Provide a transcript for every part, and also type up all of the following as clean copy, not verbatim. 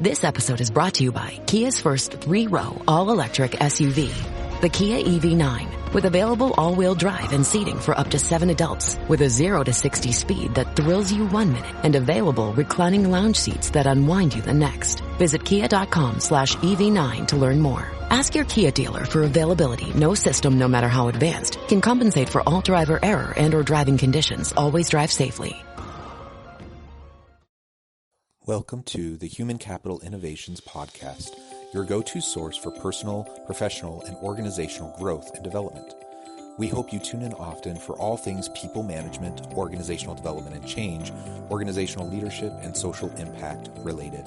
This episode is brought to you by Kia's first 3-row all-electric SUV, the Kia EV9, with available all-wheel drive and seating for up to 7 adults, with a 0 to 60 speed that thrills you 1 minute and available reclining lounge seats that unwind you the next. Visit kia.com/EV9 to learn more. Ask your Kia dealer for availability. No system, no matter how advanced, can compensate for all driver error and or driving conditions. Always drive safely. Welcome to the Human Capital Innovations Podcast, your go-to source for personal, professional, and organizational growth and development. We hope you tune in often for all things people management, organizational development and change, organizational leadership, and social impact related.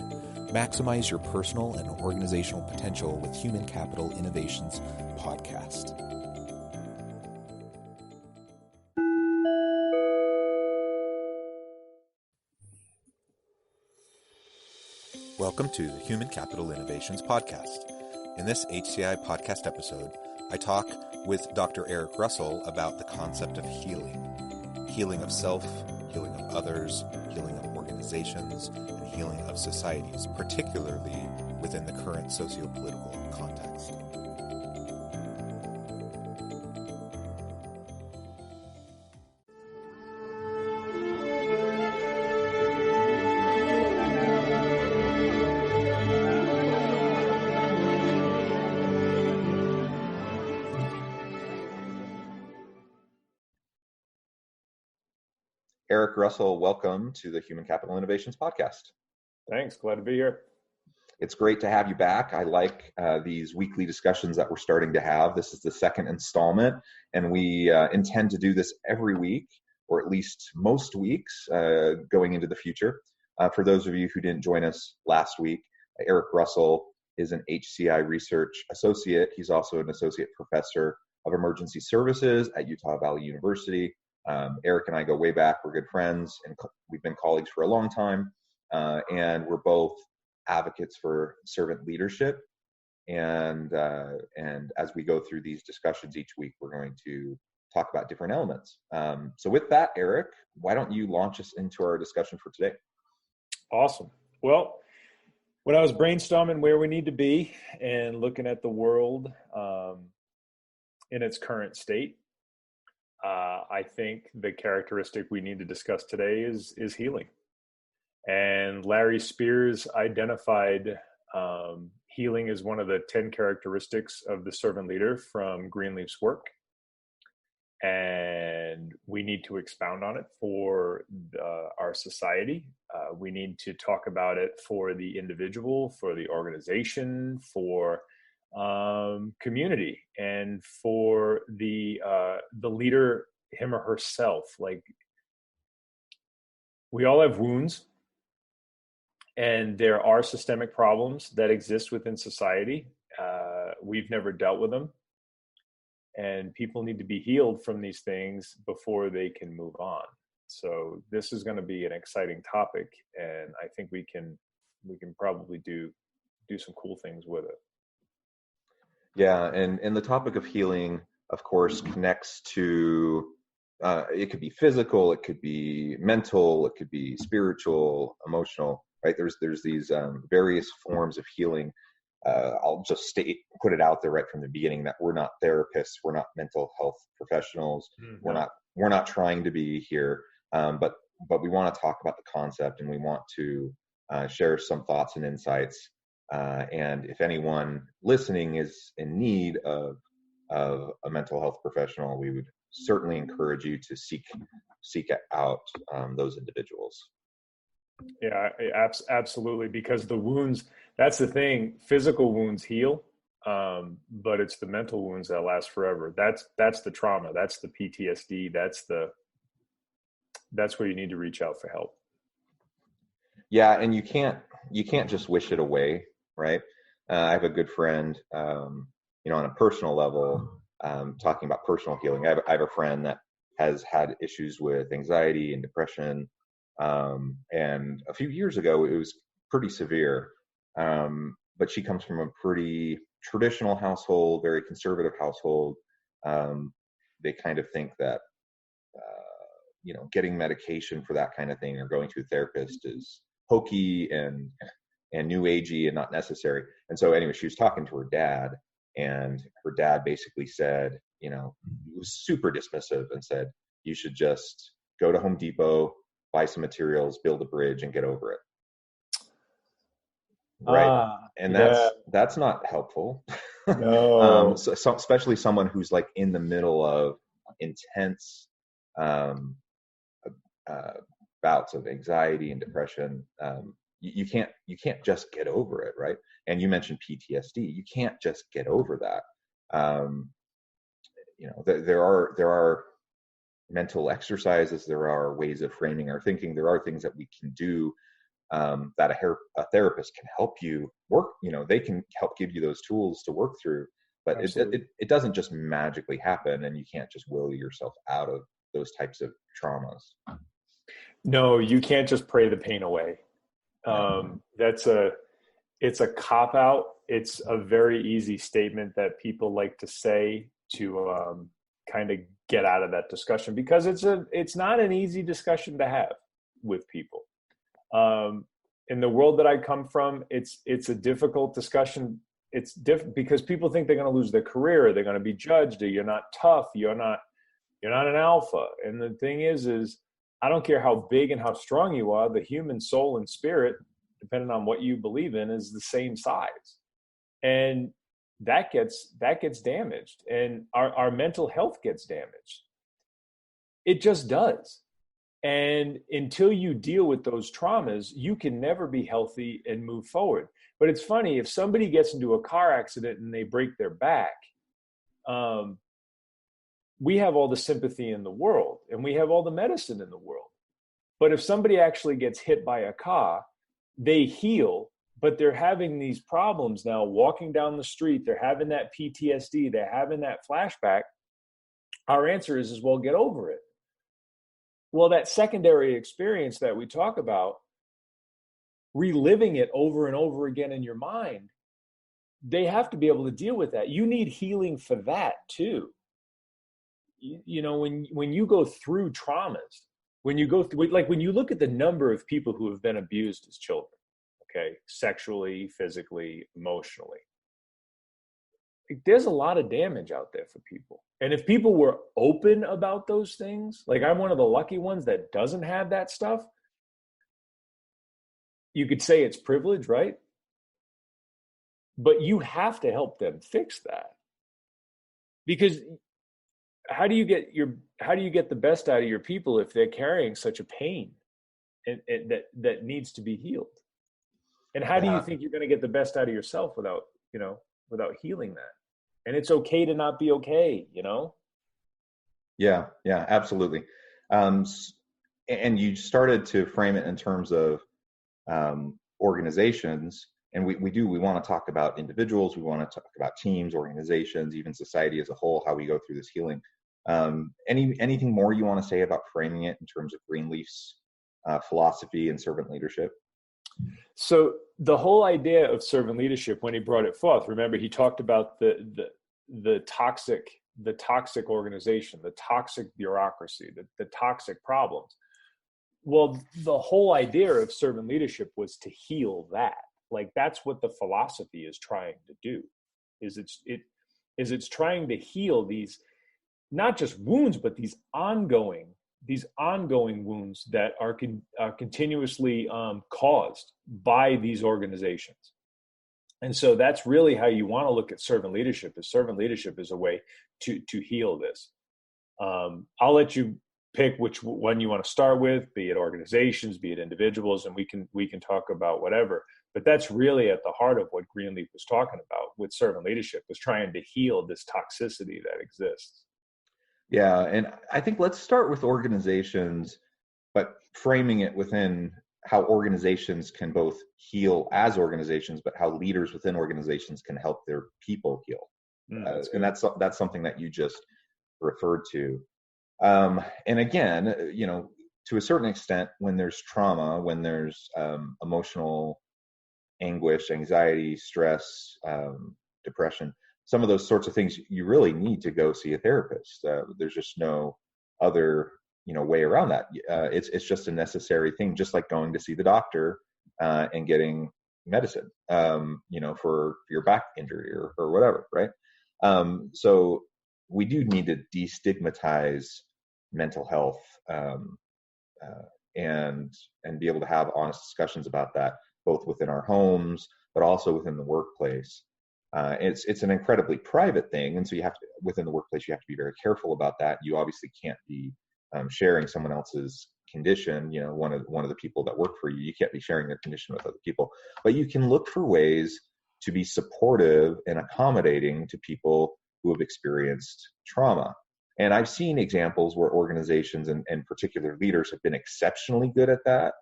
Maximize your personal and organizational potential with Human Capital Innovations Podcast. Welcome to the Human Capital Innovations Podcast. In this HCI podcast episode, I talk with Dr. Eric Russell about the concept of healing. Healing of self, healing of others, healing of organizations, and healing of societies, particularly within the current socio-political context. Eric Russell, welcome to the Human Capital Innovations Podcast. Thanks. Glad to be here. It's great to have you back. I like these weekly discussions that we're starting to have. This is the second installment, and we intend to do this every week, or at least most weeks going into the future. For those of you who didn't join us last week, Eric Russell is an HCI research associate. He's also an associate professor of emergency services at Utah Valley University. Eric and I go way back. We're good friends, and we've been colleagues for a long time. And we're both advocates for servant leadership. And as we go through these discussions each week, we're going to talk about different elements. So with that, Eric, why don't you launch us into our discussion for today? Awesome. Well, when I was brainstorming where we need to be and looking at the world in its current state, I think the characteristic we need to discuss today is healing. And Larry Spears identified healing as one of the 10 characteristics of the servant leader from Greenleaf's work. And we need to expound on it for our society. We need to talk about it for the individual, for the organization, for community, and for the leader, him or herself. Like, we all have wounds, and there are systemic problems that exist within society. We've never dealt with them, and people need to be healed from these things before they can move on. So this is going to be an exciting topic, and I think we can probably do some cool things with it. Yeah, and the topic of healing, of course, connects to, it could be physical, it could be mental, it could be spiritual, emotional, right? There's these various forms of healing. I'll just put it out there right from the beginning that we're not therapists, we're not mental health professionals, mm-hmm. we're not trying to be here, but we want to talk about the concept, and we want to share some thoughts and insights. And if anyone listening is in need of a mental health professional, we would certainly encourage you to seek out those individuals. Yeah, absolutely. Because the wounds, that's the thing, physical wounds heal, but it's the mental wounds that last forever. That's the trauma. That's the PTSD. That's where you need to reach out for help. Yeah. And you can't just wish it away. Right. I have a good friend, on a personal level, talking about personal healing. I have a friend that has had issues with anxiety and depression. And a few years ago, it was pretty severe. But she comes from a pretty traditional household, very conservative household. They kind of think that, getting medication for that kind of thing or going to a therapist is hokey and and new agey and not necessary. And so anyway, she was talking to her dad, and her dad basically said, he was super dismissive and said, you should just go to Home Depot, buy some materials, build a bridge, and get over it. Right. And that's not helpful. No. So especially someone who's like in the middle of intense bouts of anxiety and depression. You can't just get over it, right? And you mentioned PTSD. You can't just get over that. There are mental exercises. There are ways of framing our thinking. There are things that we can do that a therapist can help you work. They can help give you those tools to work through. But it doesn't just magically happen, and you can't just will yourself out of those types of traumas. No, you can't just pray the pain away. It's a cop-out. It's a very easy statement that people like to say to kind of get out of that discussion, because it's not an easy discussion to have with people. In the world that I come from, it's a difficult discussion. It's because people think they're going to lose their career, they're going to be judged, or you're not tough, you're not an alpha. And the thing is I don't care how big and how strong you are, the human soul and spirit, depending on what you believe in, is the same size. And that gets damaged, and our mental health gets damaged. It just does. And until you deal with those traumas, you can never be healthy and move forward. But it's funny, if somebody gets into a car accident and they break their back, we have all the sympathy in the world, and we have all the medicine in the world. But if somebody actually gets hit by a car, they heal, but they're having these problems now walking down the street. They're having that PTSD. They're having that flashback. Our answer is well, get over it. Well, that secondary experience that we talk about, reliving it over and over again in your mind, they have to be able to deal with that. You need healing for that too. When you go through traumas, when you look at the number of people who have been abused as children, okay, sexually, physically, emotionally, there's a lot of damage out there for people. And if people were open about those things, like I'm one of the lucky ones that doesn't have that stuff, you could say it's privilege, right? But you have to help them fix that. Because how do you get the best out of your people if they're carrying such a pain and that needs to be healed? And how do you think you're going to get the best out of yourself without healing that? And it's okay to not be okay, Yeah, absolutely. And you started to frame it in terms of organizations, and we want to talk about individuals, we want to talk about teams, organizations, even society as a whole, how we go through this healing. Anything more you want to say about framing it in terms of Greenleaf's philosophy and servant leadership? So the whole idea of servant leadership, when he brought it forth, remember he talked about the toxic organization, the toxic bureaucracy, the toxic problems. Well, the whole idea of servant leadership was to heal that. Like that's what the philosophy is trying to do. It's trying to heal these, not just wounds, but these ongoing wounds that are continuously caused by these organizations. And so that's really how you want to look at servant leadership. Servant leadership is a way to heal this. I'll let you pick which one you want to start with, be it organizations, be it individuals, and we can talk about whatever. But that's really at the heart of what Greenleaf was talking about with servant leadership, was trying to heal this toxicity that exists. Yeah, and I think let's start with organizations, but framing it within how organizations can both heal as organizations, but how leaders within organizations can help their people heal. And that's something that you just referred to. And again, to a certain extent, when there's trauma, when there's emotional anguish, anxiety, stress, depression, some of those sorts of things, you really need to go see a therapist. There's just no other, way around that. It's just a necessary thing, just like going to see the doctor and getting, medicine, for your back injury or whatever, right? So we do need to destigmatize mental health, and be able to have honest discussions about that, both within our homes, but also within the workplace. It's an incredibly private thing, and so within the workplace, you have to be very careful about that. You obviously can't be sharing someone else's condition. One of the people that work for you, you can't be sharing their condition with other people. But you can look for ways to be supportive and accommodating to people who have experienced trauma. And I've seen examples where organizations and particular leaders have been exceptionally good at that.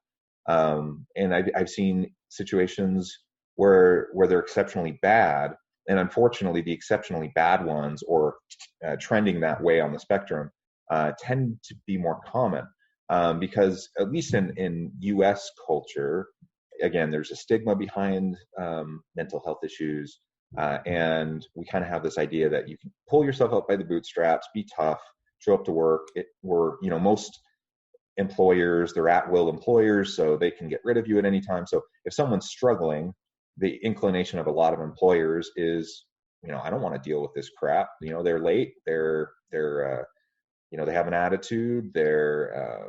And I've seen situations where they're exceptionally bad. And unfortunately, the exceptionally bad ones, or trending that way on the spectrum, tend to be more common. Because at least in U.S. culture, again, there's a stigma behind mental health issues. And we kind of have this idea that you can pull yourself up by the bootstraps, be tough, show up to work. Most employers, they're at-will employers, so they can get rid of you at any time. So if someone's struggling, the inclination of a lot of employers is, I don't want to deal with this crap. They're late. They have an attitude. They're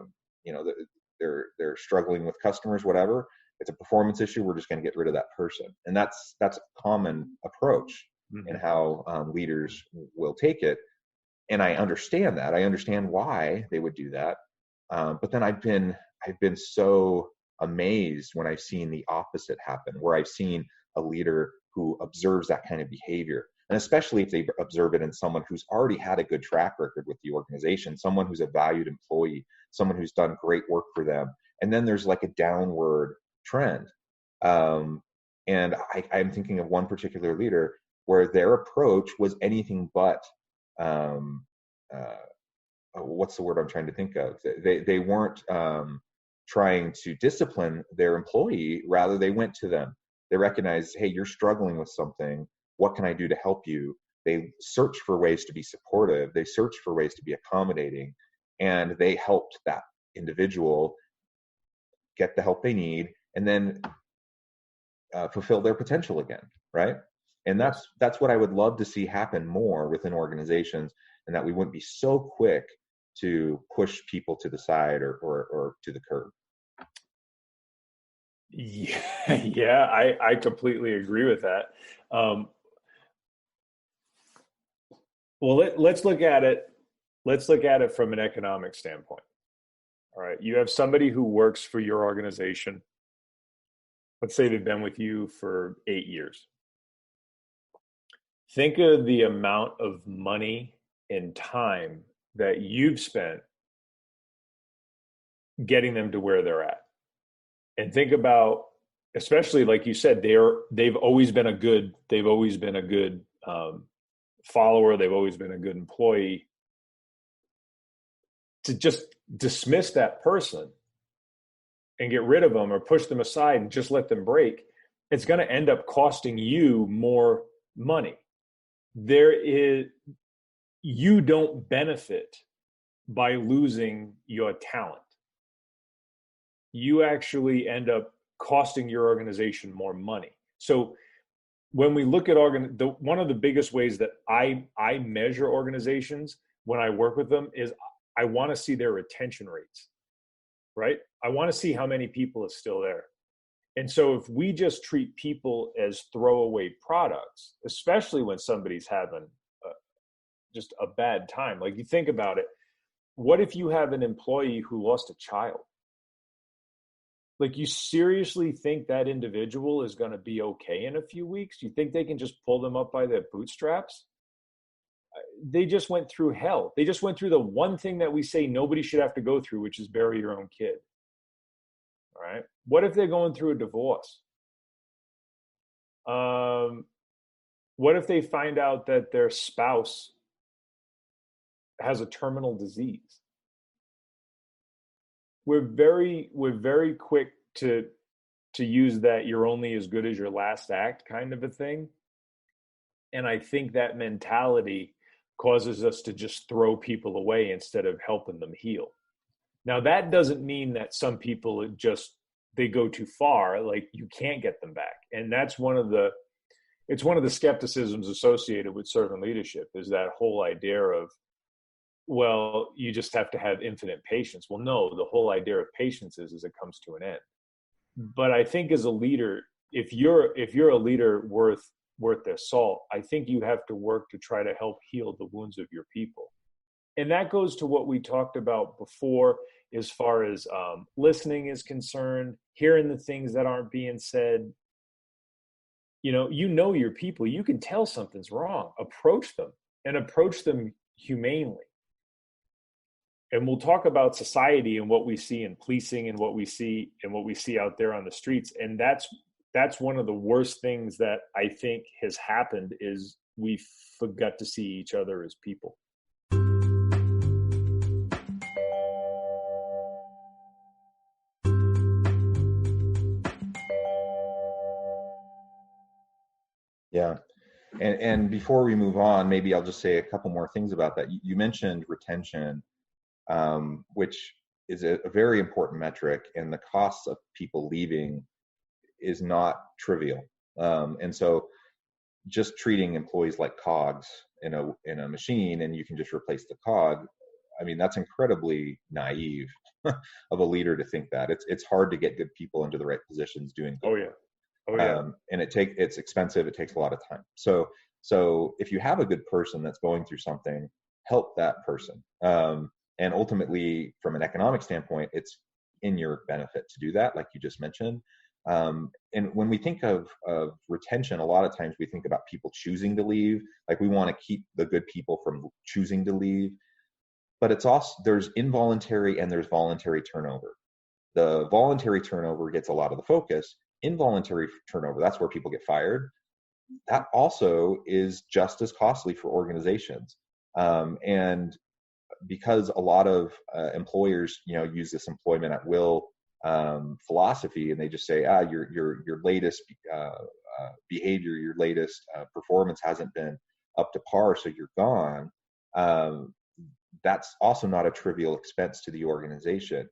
struggling with customers, whatever. It's a performance issue. We're just going to get rid of that person. And that's a common approach in how leaders will take it. And I understand that. I understand why they would do that. But then I've been so amazed when I've seen the opposite happen, where I've seen a leader who observes that kind of behavior. And especially if they observe it in someone who's already had a good track record with the organization, someone who's a valued employee, someone who's done great work for them. And then there's like a downward trend. And I'm thinking of one particular leader where their approach was anything but, what's the word I'm trying to think of? They weren't trying to discipline their employee. Rather, they went to them. They recognized, hey, you're struggling with something. What can I do to help you? They search for ways to be supportive. They search for ways to be accommodating. And they helped that individual get the help they need, and then fulfill their potential again, right? And that's what I would love to see happen more within organizations, and that we wouldn't be so quick to push people to the side or to the curb. Yeah, I completely agree with that. Well, let's look at it. Let's look at it from an economic standpoint. All right, you have somebody who works for your organization. Let's say they've been with you for 8 years. Think of the amount of money and time that you've spent getting them to where they're at. And think about, especially like you said, they've always been a good follower. They've always been a good employee. To just dismiss that person and get rid of them or push them aside and just let them break, it's going to end up costing you more money. You don't benefit by losing your talent. You actually end up costing your organization more money. So when we look at one of the biggest ways that I measure organizations when I work with them is I want to see their retention rates, right? I want to see how many people is still there. And so if we just treat people as throwaway products, especially when somebody's having just a bad time, like you think about it, what if you have an employee who lost a child? Like, you seriously think that individual is going to be okay in a few weeks? You think they can just pull them up by their bootstraps? They just went through hell. They just went through the one thing that we say nobody should have to go through, which is bury your own kid. All right. What if they're going through a divorce? What if they find out that their spouse has a terminal disease? We're very quick to use that you're only as good as your last act kind of a thing. And I think that mentality causes us to just throw people away instead of helping them heal. Now, that doesn't mean that some people just they go too far, like you can't get them back. And that's one of the skepticisms associated with servant leadership, is that whole idea of, well, you just have to have infinite patience. Well, no, the whole idea of patience is it comes to an end. But I think as a leader, if you're a leader worth their salt, I think you have to work to try to help heal the wounds of your people. And that goes to what we talked about before, as far as listening is concerned, hearing the things that aren't being said. You know your people. You can tell something's wrong. Approach them, and approach them humanely. And we'll talk about society and what we see in policing and what we see out there on the streets. And that's one of the worst things that I think has happened, is we forgot to see each other as people. Yeah. And before we move on, maybe I'll just say a couple more things about that. You mentioned retention, which is a very important metric, and the cost of people leaving is not trivial. And so just treating employees like cogs in a machine, and you can just replace the cog, I mean, that's incredibly naive of a leader to think that. It's hard to get good people into the right positions doing good. Oh yeah. Oh yeah. And it's expensive. It takes a lot of time. So if you have a good person that's going through something, help that person. And ultimately, from an economic standpoint, it's in your benefit to do that, like you just mentioned. And when we think of retention, a lot of times we think about people choosing to leave. Like, we want to keep the good people from choosing to leave. But it's also, there's involuntary and there's voluntary turnover. The voluntary turnover gets a lot of the focus. Involuntary turnover, that's where people get fired. That also is just as costly for organizations. And because a lot of employers, use this employment at will philosophy, and they just say, your latest behavior, your latest performance hasn't been up to par, so you're gone. That's also not a trivial expense to the organization,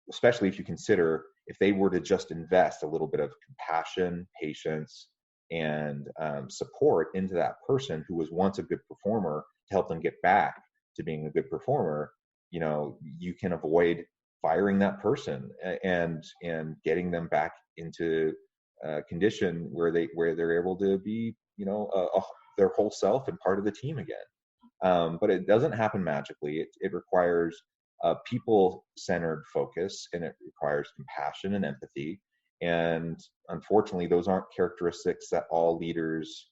especially if you consider if they were to just invest a little bit of compassion, patience, and support into that person who was once a good performer, to help them get back to being a good performer. You can avoid firing that person and getting them back into a condition where they're able to be, their whole self and part of the team again. But it doesn't happen magically. It requires a people-centered focus, and it requires compassion and empathy. And unfortunately, those aren't characteristics that all leaders,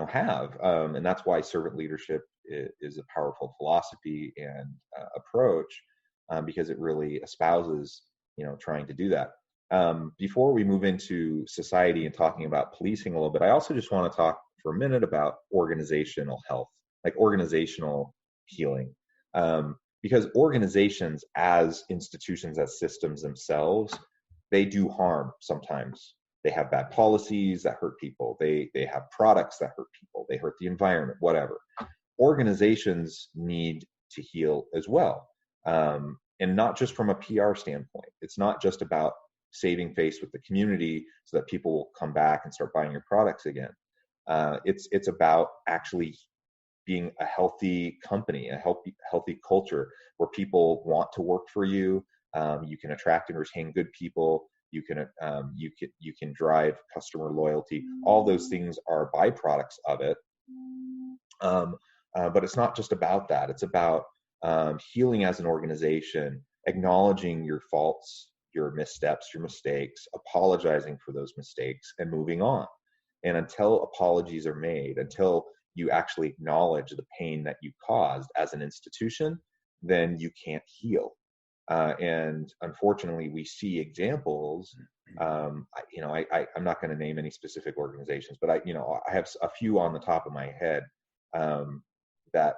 have. And that's why servant leadership is a powerful philosophy and approach, because it really espouses, trying to do that. Before we move into society and talking about policing a little bit, I also just want to talk for a minute about organizational health, like organizational healing. Because organizations as institutions, as systems themselves, they do harm sometimes. They have bad policies that hurt people. They have products that hurt people. They hurt the environment, whatever. Organizations need to heal as well. And not just from a PR standpoint. It's not just about saving face with the community so that people will come back and start buying your products again. It's about actually being a healthy company, a healthy culture where people want to work for you. You can attract and retain good people. You can drive customer loyalty. All those things are byproducts of it. But it's not just about that. It's about healing as an organization, acknowledging your faults, your missteps, your mistakes, apologizing for those mistakes, and moving on. And until apologies are made, until you actually acknowledge the pain that you caused as an institution, then you can't heal. And unfortunately, we see examples. I'm not going to name any specific organizations, but I have a few on the top of my head that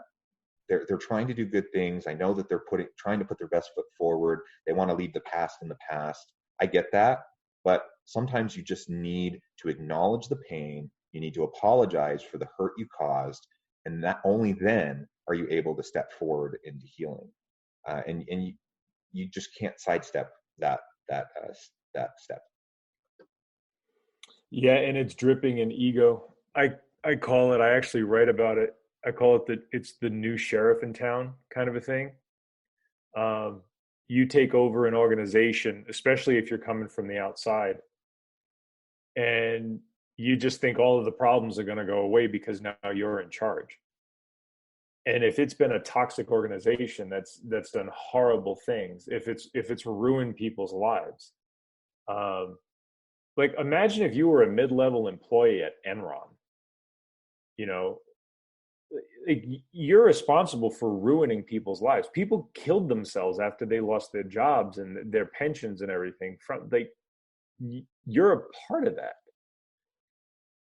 they're trying to do good things. I know that they're trying to put their best foot forward. They want to leave the past in the past. I get that, but sometimes you just need to acknowledge the pain. You need to apologize for the hurt you caused, and that only then are you able to step forward into healing. And you just can't sidestep that step. Yeah, and it's dripping in ego. I call it. I actually write about it. I call it it's the new sheriff in town kind of a thing. Um, you take over an organization, especially if you're coming from the outside, and you just think all of the problems are going to go away because now you're in charge. And if it's been a toxic organization that's done horrible things, if it's ruined people's lives, um, like imagine if you were a mid-level employee at Enron, you know, like you're responsible for ruining people's lives. People killed themselves after they lost their jobs and their pensions and everything. From like, you're a part of that.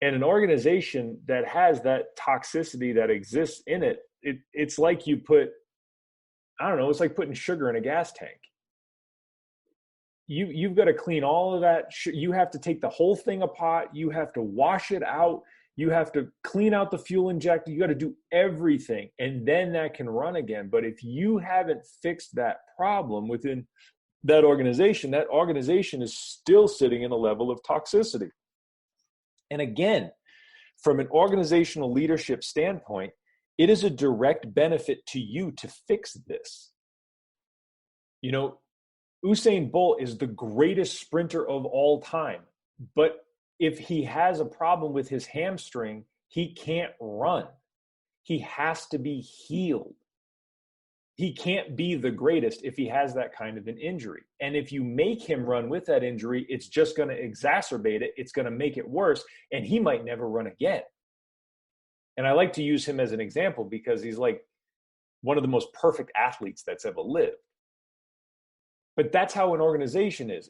And an organization that has that toxicity that exists in it, it's like you put, I don't know, it's like putting sugar in a gas tank. You've got to clean all of that. You have to take the whole thing apart. You have to wash it out. You have to clean out the fuel injector. You got to do everything. And then that can run again. But if you haven't fixed that problem within that organization is still sitting in a level of toxicity. And again, from an organizational leadership standpoint, it is a direct benefit to you to fix this. You know, Usain Bolt is the greatest sprinter of all time, but if he has a problem with his hamstring, he can't run. He has to be healed. He can't be the greatest if he has that kind of an injury. And if you make him run with that injury, it's just going to exacerbate it. It's going to make it worse, and he might never run again. And I like to use him as an example because he's like one of the most perfect athletes that's ever lived. But that's how an organization is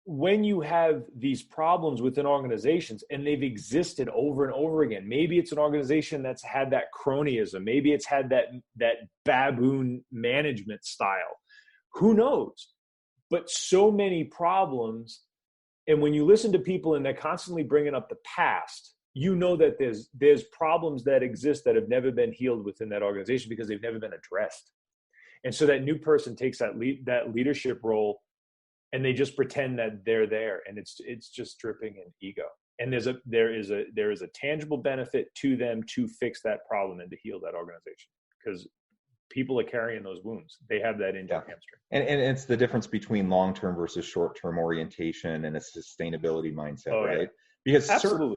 when you have these problems within organizations and they've existed over and over again. Maybe it's an organization that's had that cronyism. Maybe it's had that baboon management style. Who knows? But so many problems. And when you listen to people and they're constantly bringing up the past, you know that there's problems that exist that have never been healed within that organization because they've never been addressed. And so that new person takes that leadership role and they just pretend that they're there, and it's just dripping in ego. And there is a tangible benefit to them to fix that problem and to heal that organization because people are carrying those wounds. They have that injured hamstring. And it's the difference between long-term versus short-term orientation and a sustainability mindset, right? Yeah. Because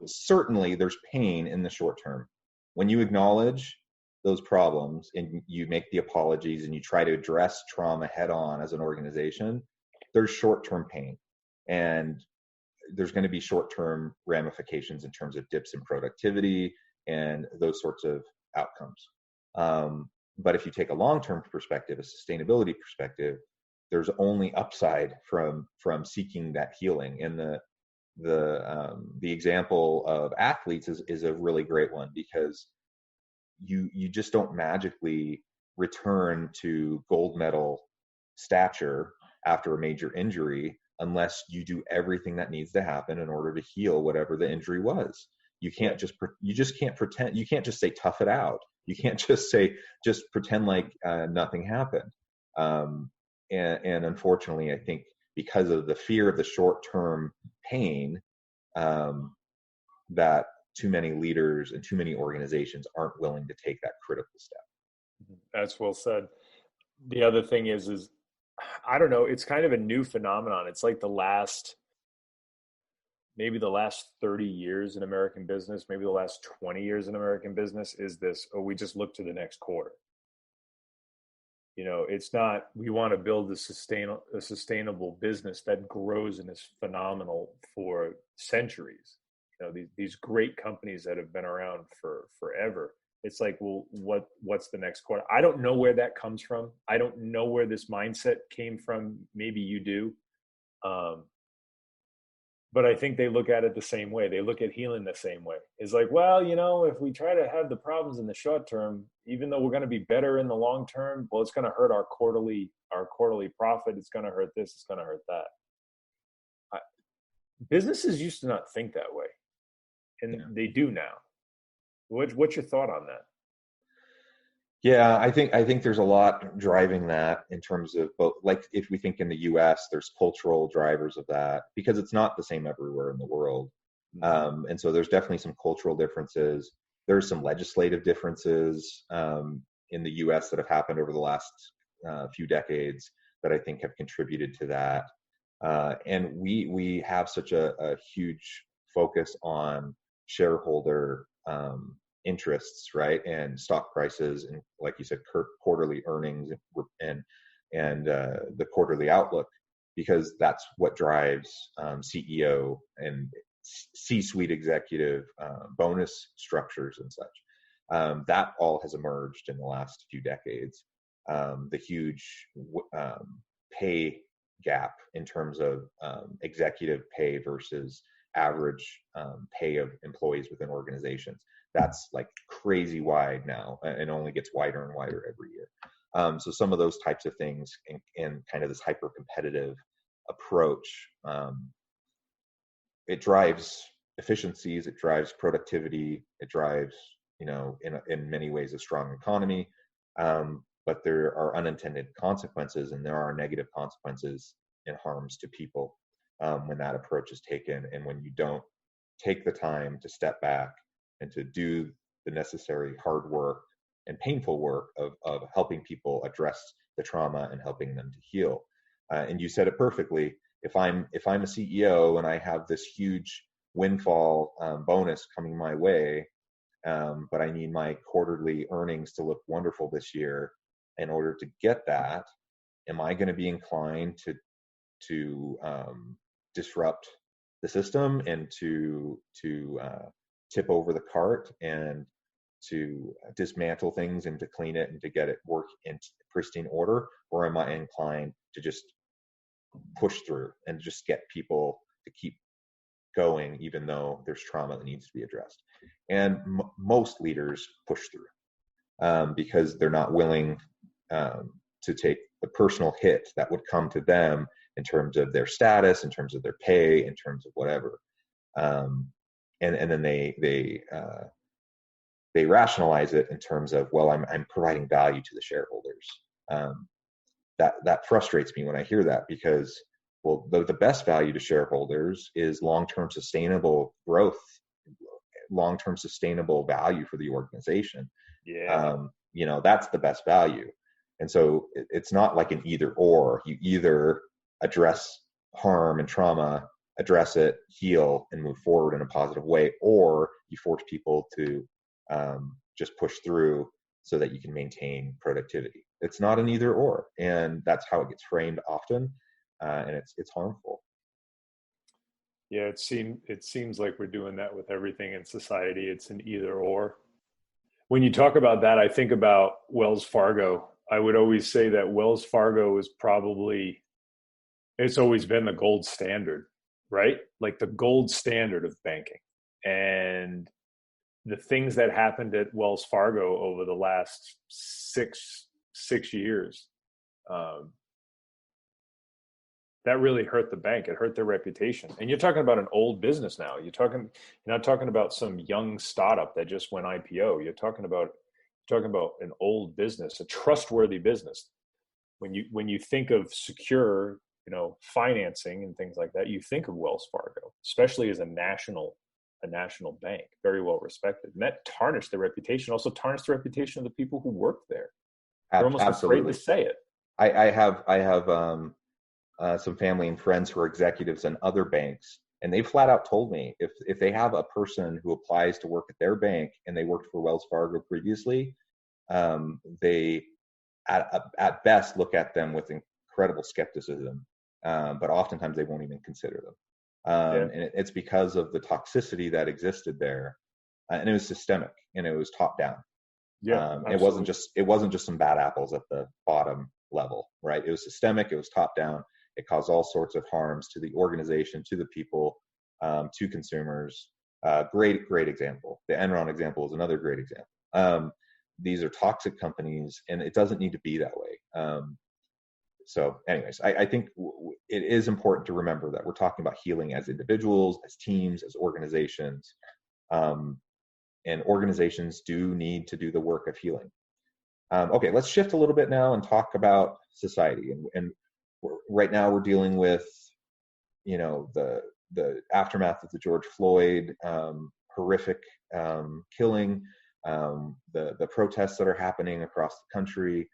certainly there's pain in the short term. When you acknowledge those problems and you make the apologies and you try to address trauma head on as an organization, there's short-term pain and there's going to be short-term ramifications in terms of dips in productivity and those sorts of outcomes. But if you take a long-term perspective, a sustainability perspective, there's only upside from seeking that healing. And the example of athletes is a really great one because you just don't magically return to gold medal stature after a major injury unless you do everything that needs to happen in order to heal whatever the injury was. You can't just pretend. You can't just say tough it out. You can't just pretend like nothing happened. And unfortunately, I think because of the fear of the short-term pain, that too many leaders and too many organizations aren't willing to take that critical step. That's well said. The other thing is I don't know, it's kind of a new phenomenon. It's like maybe the last 30 years in American business, maybe the last 20 years in American business is this, we just look to the next quarter. You know, it's not, we want to build a sustainable business that grows and is phenomenal for centuries. You know, these great companies that have been around for forever. It's like, well, what's the next quarter? I don't know where that comes from. I don't know where this mindset came from. Maybe you do. But I think they look at it the same way. They look at healing the same way. It's like, well, you know, if we try to have the problems in the short term, even though we're going to be better in the long term, well, it's going to hurt our quarterly profit. It's going to hurt this. It's going to hurt that. Businesses used to not think that way, and they do now. What's your thought on that? Yeah, I think there's a lot driving that in terms of both, like if we think in the US, there's cultural drivers of that because it's not the same everywhere in the world. Mm-hmm. And so there's definitely some cultural differences. There's some legislative differences in the US that have happened over the last few decades that I think have contributed to that. And we have such a huge focus on shareholder interests, right, and stock prices, and like you said, quarterly earnings and the quarterly outlook, because that's what drives CEO and C-suite executive bonus structures and such. That all has emerged in the last few decades. The huge pay gap in terms of executive pay versus average pay of employees within organizations. That's like crazy wide now, and only gets wider and wider every year. So some of those types of things and kind of this hyper competitive approach, it drives efficiencies, it drives productivity, it drives, in many ways a strong economy. But there are unintended consequences, and there are negative consequences and harms to people when that approach is taken, and when you don't take the time to step back and to do the necessary hard work and painful work of helping people address the trauma and helping them to heal. And you said it perfectly. If I'm a CEO and I have this huge windfall bonus coming my way, but I need my quarterly earnings to look wonderful this year, in order to get that, am I going to be inclined to disrupt the system and to tip over the cart and to dismantle things and to clean it and to get it work in pristine order? Or am I inclined to just push through and just get people to keep going even though there's trauma that needs to be addressed? And most leaders push through because they're not willing to take the personal hit that would come to them in terms of their status, in terms of their pay, in terms of whatever. And then they rationalize it in terms of, well, I'm providing value to the shareholders. That frustrates me when I hear that, because, well, the best value to shareholders is long-term sustainable growth, long-term sustainable value for the organization. Yeah. That's the best value. And so it's not like an either or. You either address harm and trauma, address it, heal, and move forward in a positive way, or you force people to just push through so that you can maintain productivity. It's not an either or, and that's how it gets framed often, and it's harmful. Yeah, it seems like we're doing that with everything in society. It's an either or. When you talk about that, I think about Wells Fargo. I would always say that Wells Fargo is it's always been the gold standard, right? Like the gold standard of banking. And the things that happened at Wells Fargo over the last six years, that really hurt the bank. It hurt their reputation. And you're talking about an old business now. You're not talking about some young startup that just went IPO. You're talking about an old business, a trustworthy business. When you think of secure, financing and things like that, you think of Wells Fargo, especially as a national bank, very well respected. And that tarnished their reputation, also tarnished the reputation of the people who worked there. They're almost Absolutely. afraid to say it. I have some family and friends who are executives in other banks, and they flat out told me if they have a person who applies to work at their bank and they worked for Wells Fargo previously, they at best look at them with incredible skepticism, but oftentimes they won't even consider them. And it's because of the toxicity that existed there, and it was systemic and it was top down. Yeah, it wasn't just some bad apples at the bottom level, right? It was systemic. It was top down. It caused all sorts of harms to the organization, to the people, to consumers. Great example. The Enron example is another great example. These are toxic companies, and it doesn't need to be that way. So anyways, I think it is important to remember that we're talking about healing as individuals, as teams, as organizations. And organizations do need to do the work of healing. Okay, let's shift a little bit now and talk about society. And right now we're dealing with, the aftermath of the George Floyd horrific killing, the protests that are happening across the country,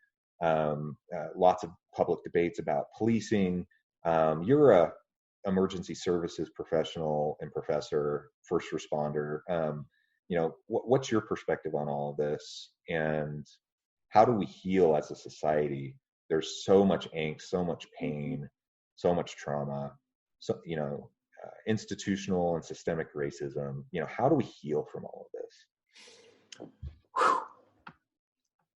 lots of public debates about policing. You're a emergency services professional and professor, first responder. What's your perspective on all of this, and how do we heal as a society? There's so much angst, so much pain, so much trauma, institutional and systemic racism. How do we heal from all of this?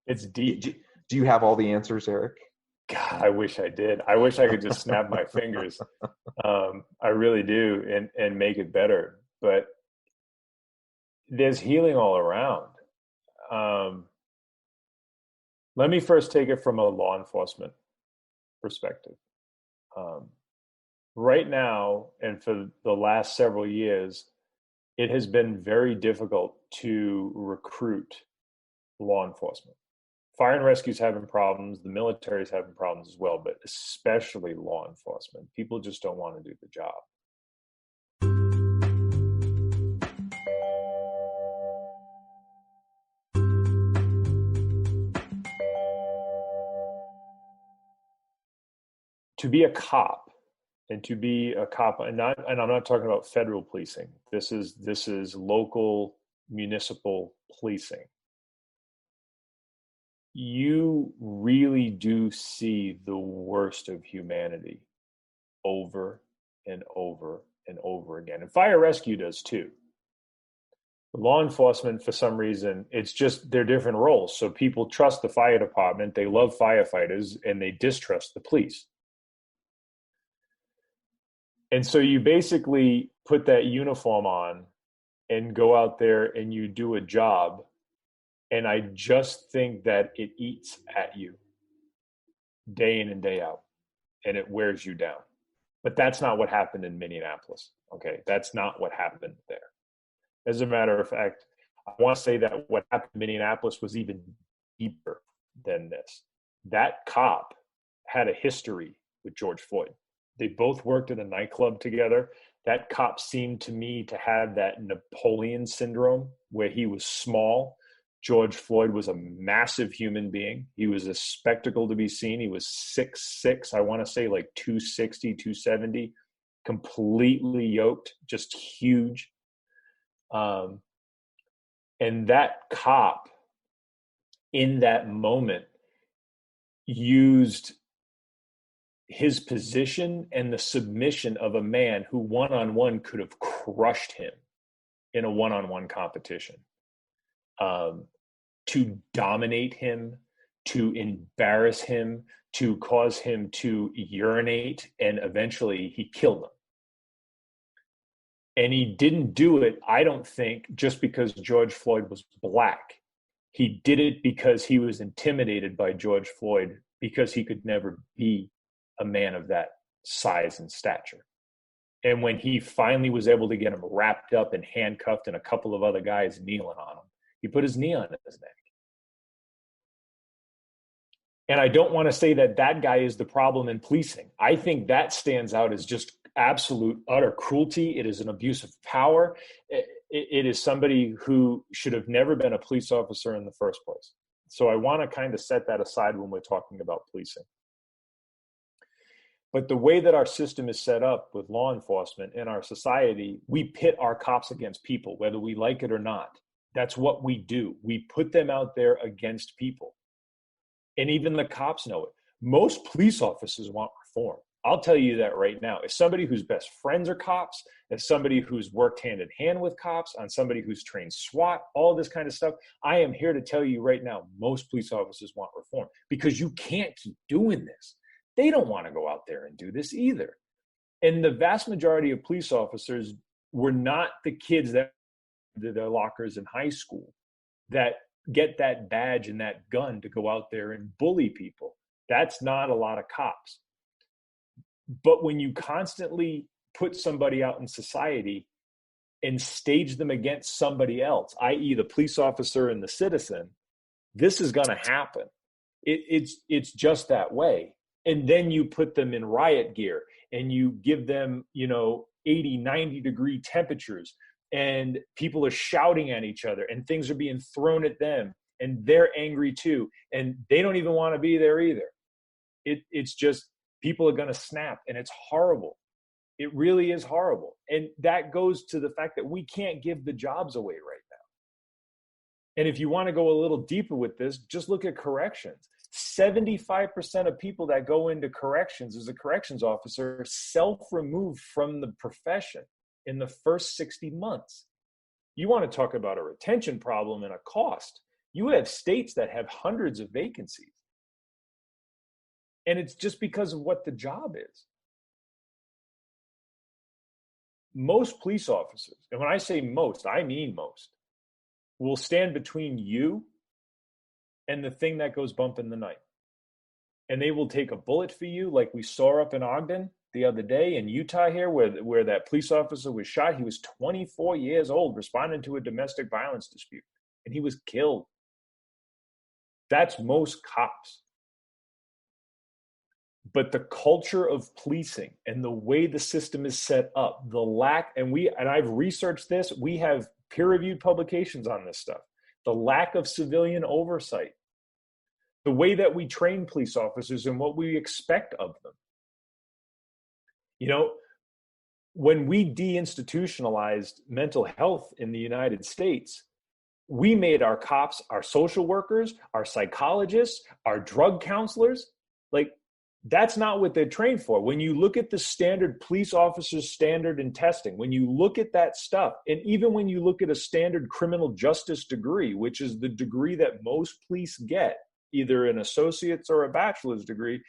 It's deep. Do you have all the answers, Eric? God, I wish I did. I wish I could just snap my fingers. I really do, and make it better. But there's healing all around. Let me first take it from a law enforcement perspective. Right now, and for the last several years, it has been very difficult to recruit law enforcement. Fire and rescue is having problems. The military is having problems as well, but especially law enforcement. People just don't want to do the job. To be a cop, and I'm not talking about federal policing. This is local municipal policing. You really do see the worst of humanity over and over and over again. And fire rescue does too. Law enforcement, for some reason, it's just they're different roles. So people trust the fire department, they love firefighters, and they distrust the police. And so you basically put that uniform on and go out there and you do a job. And I just think that it eats at you day in and day out, and it wears you down. But that's not what happened in Minneapolis. Okay, that's not what happened there. As a matter of fact, I want to say that what happened in Minneapolis was even deeper than this. That cop had a history with George Floyd. They both worked at a nightclub together. That cop seemed to me to have that Napoleon syndrome, where he was small. George Floyd was a massive human being. He was a spectacle to be seen. He was 6'6", I want to say like 260, 270, completely yoked, just huge. And that cop in that moment used his position and the submission of a man who one-on-one could have crushed him in a one-on-one competition, to dominate him, to embarrass him, to cause him to urinate, and eventually he killed him. And he didn't do it, I don't think, just because George Floyd was black. He did it because he was intimidated by George Floyd, because he could never be a man of that size and stature. And when he finally was able to get him wrapped up and handcuffed and a couple of other guys kneeling on him, he put his knee on his neck. And I don't want to say that that guy is the problem in policing. I think that stands out as just absolute, utter cruelty. It is an abuse of power. It is somebody who should have never been a police officer in the first place. So I want to kind of set that aside when we're talking about policing. But the way that our system is set up with law enforcement in our society, we pit our cops against people, whether we like it or not. That's what we do. We put them out there against people. And even the cops know it. Most police officers want reform. I'll tell you that right now. As somebody whose best friends are cops, as somebody who's worked hand in hand with cops, on somebody who's trained SWAT, all this kind of stuff, I am here to tell you right now, most police officers want reform, because you can't keep doing this. They don't want to go out there and do this either. And the vast majority of police officers were not the kids that did their lockers in high school that get that badge and that gun to go out there and bully people. That's not a lot of cops. But when you constantly put somebody out in society and stage them against somebody else, i.e. the police officer and the citizen, This is going to happen. It's just that way. And then you put them in riot gear and you give them, 80, 90 degree temperatures, and people are shouting at each other and things are being thrown at them and they're angry too. And they don't even want to be there either. It's just, people are going to snap, and it's horrible. It really is horrible. And that goes to the fact that we can't give the jobs away right now. And if you want to go a little deeper with this, just look at corrections. 75% of people that go into corrections as a corrections officer self-remove from the profession in the first 60 months. You want to talk about a retention problem and a cost. You have states that have hundreds of vacancies. And it's just because of what the job is. Most police officers, and when I say most, I mean most, will stand between you and the thing that goes bump in the night. And they will take a bullet for you, like we saw up in Ogden the other day in Utah here, where that police officer was shot. He was 24 years old, responding to a domestic violence dispute, and he was killed. That's most cops. But the culture of policing and the way the system is set up, the lack, and I've researched this, we have peer-reviewed publications on this stuff, the lack of civilian oversight, the way that we train police officers and what we expect of them. When we deinstitutionalized mental health in the United States, we made our cops, our social workers, our psychologists, our drug counselors, that's not what they're trained for. When you look at the standard police officers standard in testing, when you look at that stuff, and even when you look at a standard criminal justice degree, which is the degree that most police get, either an associate's or a bachelor's degree,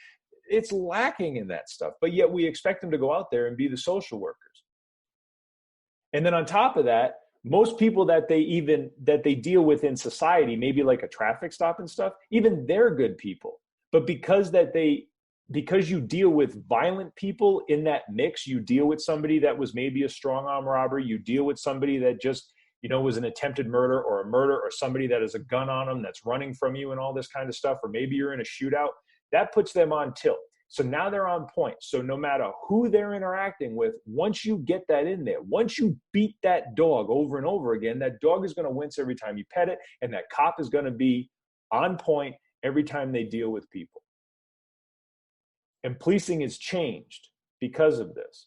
it's lacking in that stuff. But yet we expect them to go out there and be the social workers. And then on top of that, most people that they deal with in society, maybe like a traffic stop and stuff, even they're good people. But because you deal with violent people in that mix, you deal with somebody that was maybe a strong arm robber, you deal with somebody that just, was an attempted murder or a murder, or somebody that has a gun on them that's running from you and all this kind of stuff, or maybe you're in a shootout, that puts them on tilt. So now they're on point. So no matter who they're interacting with, once you get that in there, once you beat that dog over and over again, that dog is going to wince every time you pet it, and that cop is going to be on point every time they deal with people. And policing has changed because of this.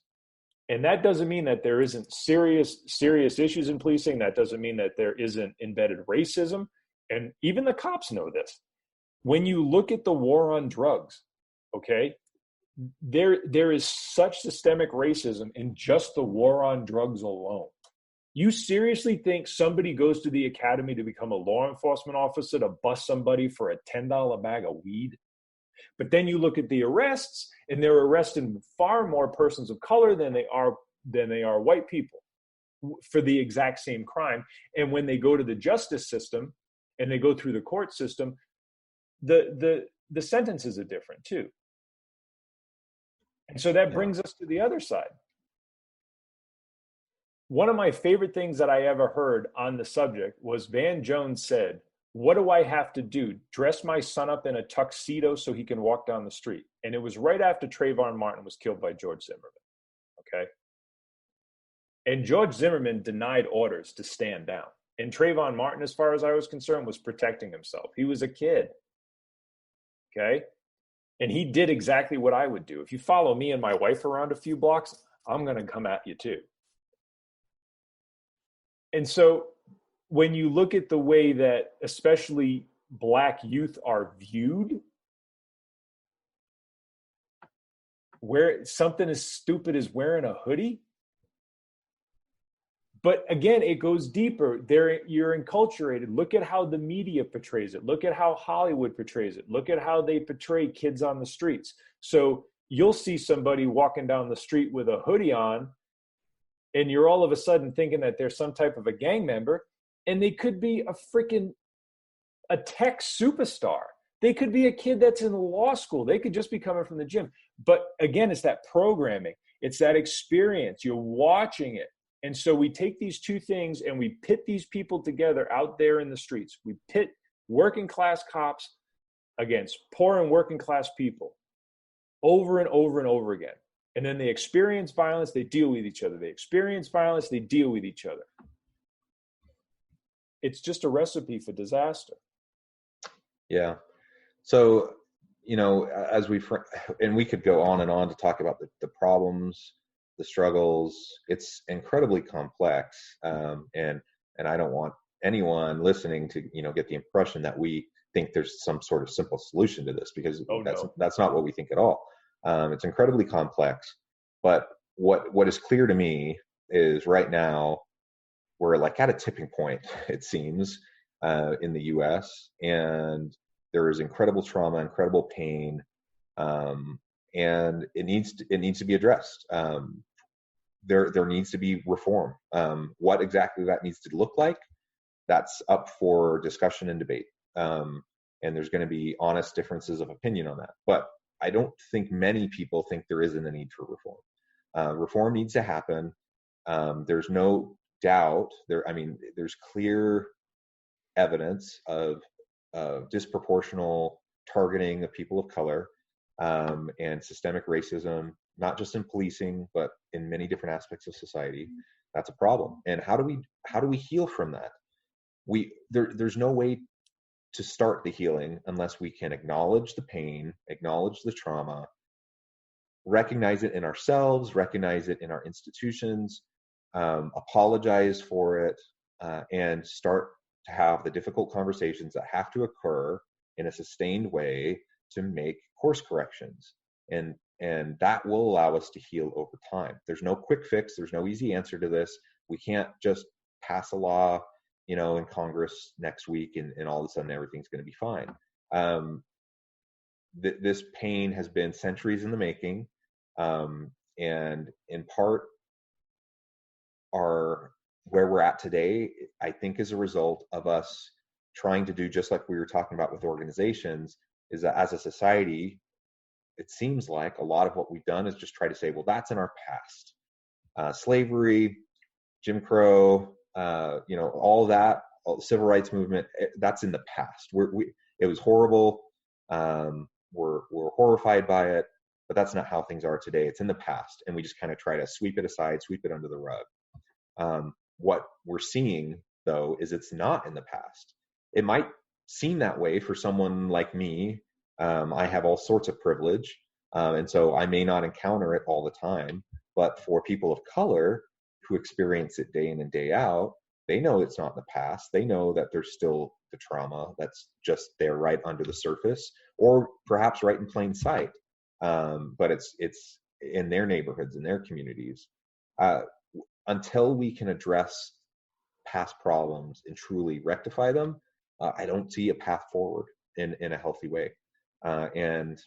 And that doesn't mean that there isn't serious issues in policing. That doesn't mean that there isn't embedded racism. And even the cops know this. When you look at the war on drugs, okay, there is such systemic racism in just the war on drugs alone. You seriously think somebody goes to the academy to become a law enforcement officer to bust somebody for a $10 bag of weed? But then you look at the arrests, and they're arresting far more persons of color than they are white people for the exact same crime. And when they go to the justice system and they go through the court system, the sentences are different too. And so that brings us to the other side. One of my favorite things that I ever heard on the subject was Van Jones said, "What do I have to do? Dress my son up in a tuxedo so he can walk down the street." And it was right after Trayvon Martin was killed by George Zimmerman. Okay. And George Zimmerman denied orders to stand down. And Trayvon Martin, as far as I was concerned, was protecting himself. He was a kid. Okay. And he did exactly what I would do. If you follow me and my wife around a few blocks, I'm going to come at you too. And so when you look at the way that especially Black youth are viewed, where something as stupid as wearing a hoodie, but again, it goes deeper. You're enculturated. Look at how the media portrays it. Look at how Hollywood portrays it. Look at how they portray kids on the streets. So you'll see somebody walking down the street with a hoodie on, and you're all of a sudden thinking that they're some type of a gang member, and they could be a tech superstar. They could be a kid that's in law school. They could just be coming from the gym. But again, it's that programming. It's that experience. You're watching it. And so we take these two things and we pit these people together out there in the streets. We pit working class cops against poor and working class people over and over and over again. And then they experience violence, they deal with each other. They experience violence, they deal with each other. It's just a recipe for disaster. Yeah. So, as and we could go on and on to talk about the problems, the struggles. It's incredibly complex. And I don't want anyone listening to, get the impression that we think there's some sort of simple solution to this, because that's not what we think at all. It's incredibly complex, but what is clear to me is right now we're like at a tipping point, it seems, in the U.S., and there is incredible trauma, incredible pain, and it needs to be addressed. There needs to be reform. What exactly that needs to look like, that's up for discussion and debate. And there's going to be honest differences of opinion on that. But I don't think many people think there isn't a need for reform. Reform needs to happen. There's no doubt there's clear evidence of disproportional targeting of people of color, and systemic racism, not just in policing, but in many different aspects of society. That's a problem. And how do we heal from that? There's no way to start the healing unless we can acknowledge the pain, acknowledge the trauma, recognize it in ourselves, recognize it in our institutions, apologize for it, and start to have the difficult conversations that have to occur in a sustained way to make course corrections. And that will allow us to heal over time. There's no quick fix. There's no easy answer to this. We can't just pass a law, in Congress next week and all of a sudden everything's going to be fine. This pain has been centuries in the making, and in part where we're at today, I think, is a result of us trying to do just like we were talking about with organizations, is that as a society, it seems like a lot of what we've done is just try to say, well, that's in our past. Slavery, Jim Crow, all that, all the civil rights movement, that's in the past. It was horrible. We're horrified by it, but that's not how things are today. It's in the past, and we just kind of try to sweep it aside, sweep it under the rug. What we're seeing, though, is it's not in the past. It might seem that way for someone like me. I have all sorts of privilege, and so I may not encounter it all the time. But for people of color who experience it day in and day out, they know it's not in the past. They know that there's still the trauma that's just there right under the surface, or perhaps right in plain sight. But it's in their neighborhoods, in their communities. Until we can address past problems and truly rectify them, I don't see a path forward in a healthy way. And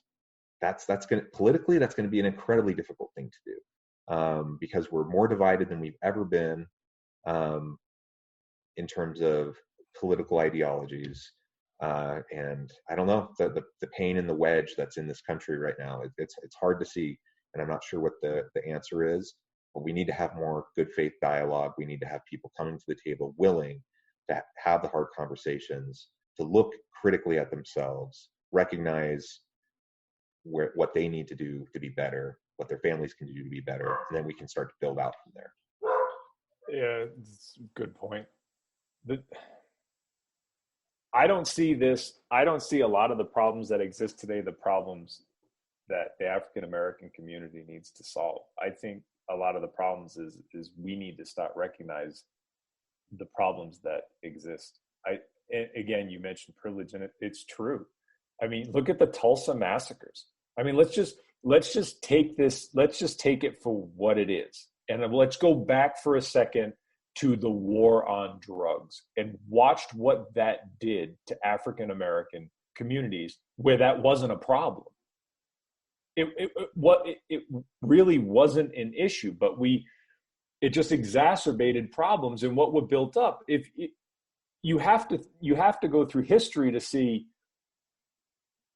that's going to, politically, that's going to be an incredibly difficult thing to do, because we're more divided than we've ever been, in terms of political ideologies. And I don't know, the pain and the wedge that's in this country right now, it's hard to see, and I'm not sure what the answer is. But we need to have more good faith dialogue. We need to have people coming to the table willing to have the hard conversations, to look critically at themselves, recognize what they need to do to be better, what their families can do to be better, and then we can start to build out from there. Yeah, it's a good point. I don't see a lot of the problems that exist today, the problems that the African American community needs to solve. I think a lot of the problems is we need to start recognize the problems that exist. Again, you mentioned privilege, and it's true. I mean, look at the Tulsa massacres. I mean, let's just take it for what it is. And let's go back for a second to the war on drugs and watched what that did to African American communities where that wasn't a problem. It really wasn't an issue, but it just exacerbated problems and what were built up. You have to go through history to see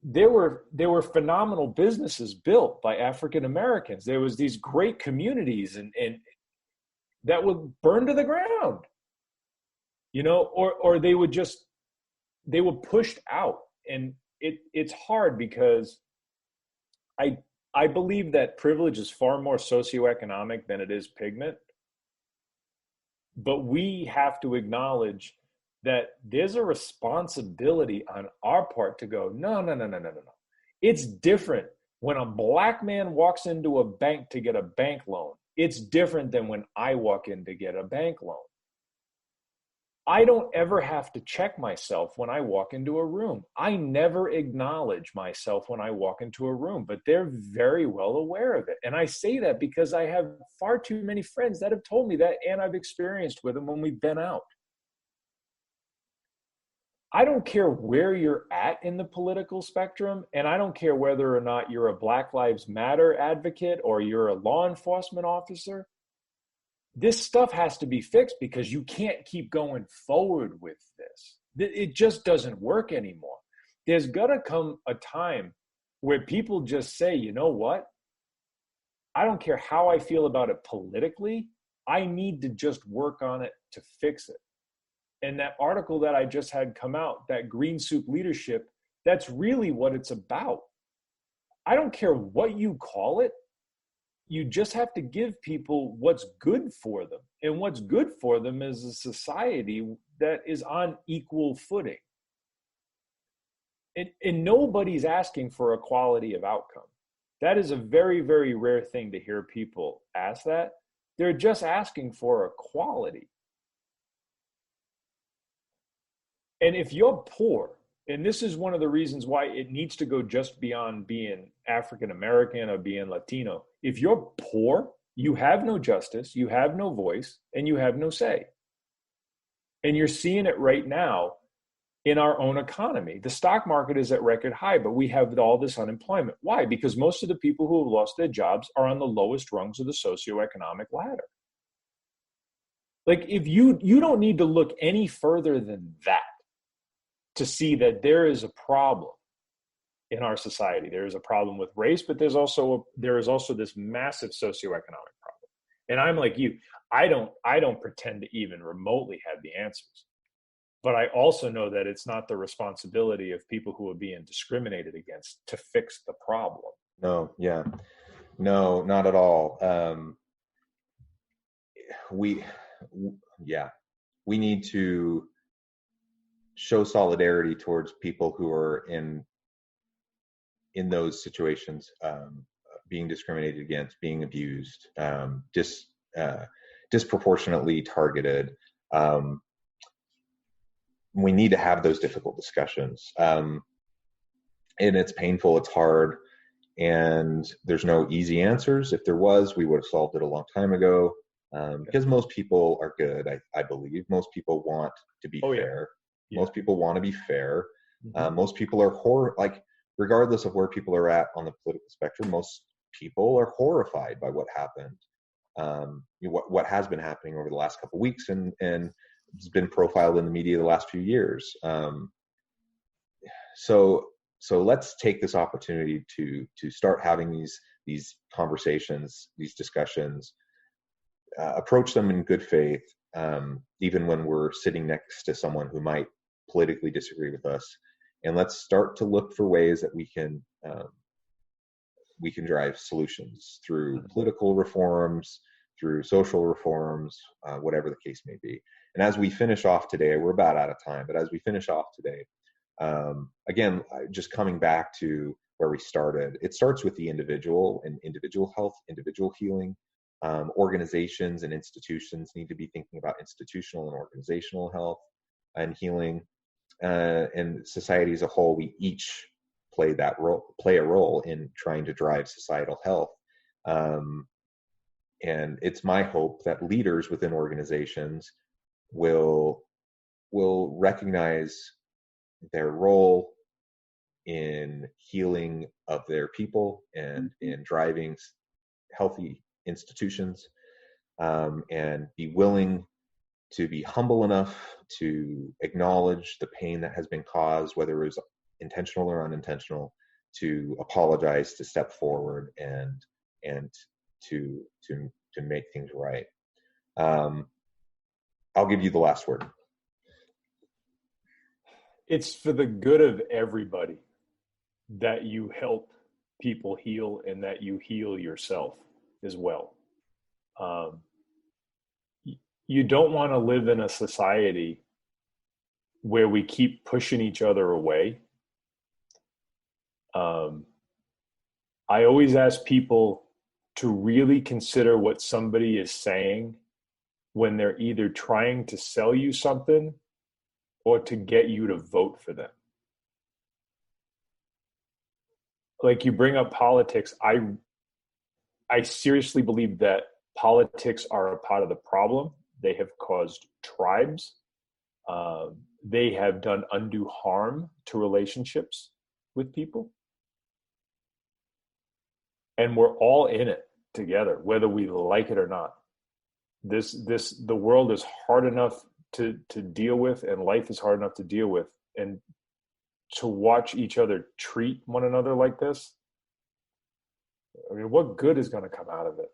there were phenomenal businesses built by African Americans. There was these great communities and that would burn to the ground, or they would just they were pushed out. And it's hard because I believe that privilege is far more socioeconomic than it is pigment. But we have to acknowledge that there's a responsibility on our part to go, no. It's different when a black man walks into a bank to get a bank loan. It's different than when I walk in to get a bank loan. I don't ever have to check myself when I walk into a room. I never acknowledge myself when I walk into a room, but they're very well aware of it. And I say that because I have far too many friends that have told me that, and I've experienced with them when we've been out. I don't care where you're at in the political spectrum, and I don't care whether or not you're a Black Lives Matter advocate or you're a law enforcement officer. This stuff has to be fixed because you can't keep going forward with this. It just doesn't work anymore. There's got to come a time where people just say, you know what? I don't care how I feel about it politically. I need to just work on it to fix it. And that article that I just had come out, that green soup leadership, that's really what it's about. I don't care what you call it. You just have to give people what's good for them. And what's good for them is a society that is on equal footing. And nobody's asking for equality of outcome. That is a very, very rare thing to hear people ask that. They're just asking for equality. And if you're poor, and this is one of the reasons why it needs to go just beyond being African American or being Latino. If you're poor, you have no justice, you have no voice, and you have no say. And you're seeing it right now in our own economy. The stock market is at record high, but we have all this unemployment. Why? Because most of the people who have lost their jobs are on the lowest rungs of the socioeconomic ladder. Like, if you don't need to look any further than that to see that there is a problem in our society. There is a problem with race, but there is also this massive socioeconomic problem. And I'm like you, I don't pretend to even remotely have the answers. But I also know that it's not the responsibility of people who are being discriminated against to fix the problem. No, not at all. We need to show solidarity towards people who are in those situations, being discriminated against, being abused, disproportionately targeted. We need to have those difficult discussions. And it's painful, it's hard, and there's no easy answers. If there was, we would have solved it a long time ago, because most people are good, I believe. Most people want to be fair. Yeah. Most people want to be fair. Mm-hmm. Most people are regardless of where people are at on the political spectrum, most people are horrified by what happened, what has been happening over the last couple of weeks, and it's been profiled in the media the last few years. So let's take this opportunity to start having these conversations, these discussions, approach them in good faith, even when we're sitting next to someone who might politically disagree with us. And let's start to look for ways that we can drive solutions through political reforms, through social reforms, whatever the case may be. And as we finish off today, we're about out of time, but as we finish off today, again, just coming back to where we started, it starts with the individual and individual health, individual healing. Organizations and institutions need to be thinking about institutional and organizational health and healing. And society as a whole, we each play a role in trying to drive societal health. And it's my hope that leaders within organizations will recognize their role in healing of their people and in driving healthy institutions, and be willing to be humble enough to acknowledge the pain that has been caused, whether it was intentional or unintentional, to apologize, to step forward, and to make things right. I'll give you the last word. it's for the good of everybody that you help people heal and that you heal yourself as well. You don't want to live in a society where we keep pushing each other away. I always ask people to really consider what somebody is saying when they're either trying to sell you something or to get you to vote for them. Like, you bring up politics. I seriously believe that politics are a part of the problem. They have caused tribes. They have done undue harm to relationships with people. And we're all in it together, whether we like it or not. The world is hard enough to deal with, and life is hard enough to deal with. And to watch each other treat one another like this, I mean, what good is going to come out of it?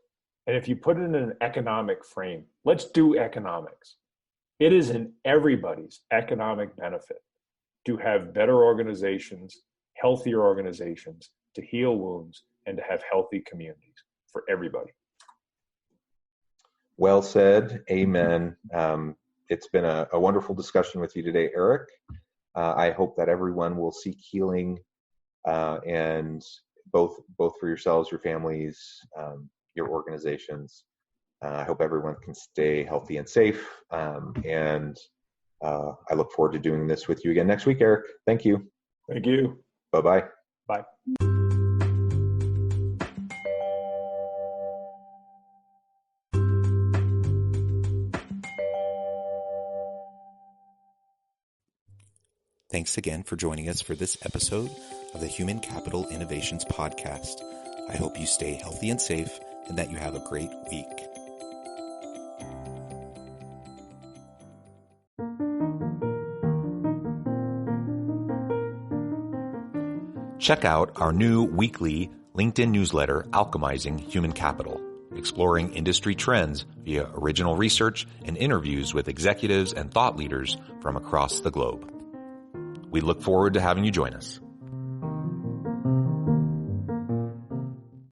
And if you put it in an economic frame, let's do economics. It is in everybody's economic benefit to have better organizations, healthier organizations, to heal wounds, and to have healthy communities for everybody. Well said. Amen. It's been a wonderful discussion with you today, Eric. I hope that everyone will seek healing, and both for yourselves, your families, your organizations. I hope everyone can stay healthy and safe. And I look forward to doing this with you again next week, Eric. Thank you. Thank you. Bye-bye. Bye. Thanks again for joining us for this episode of the Human Capital Innovations Podcast. I hope you stay healthy and safe and that you have a great week. Check out our new weekly LinkedIn newsletter, Alchemizing Human Capital, exploring industry trends via original research and interviews with executives and thought leaders from across the globe. We look forward to having you join us.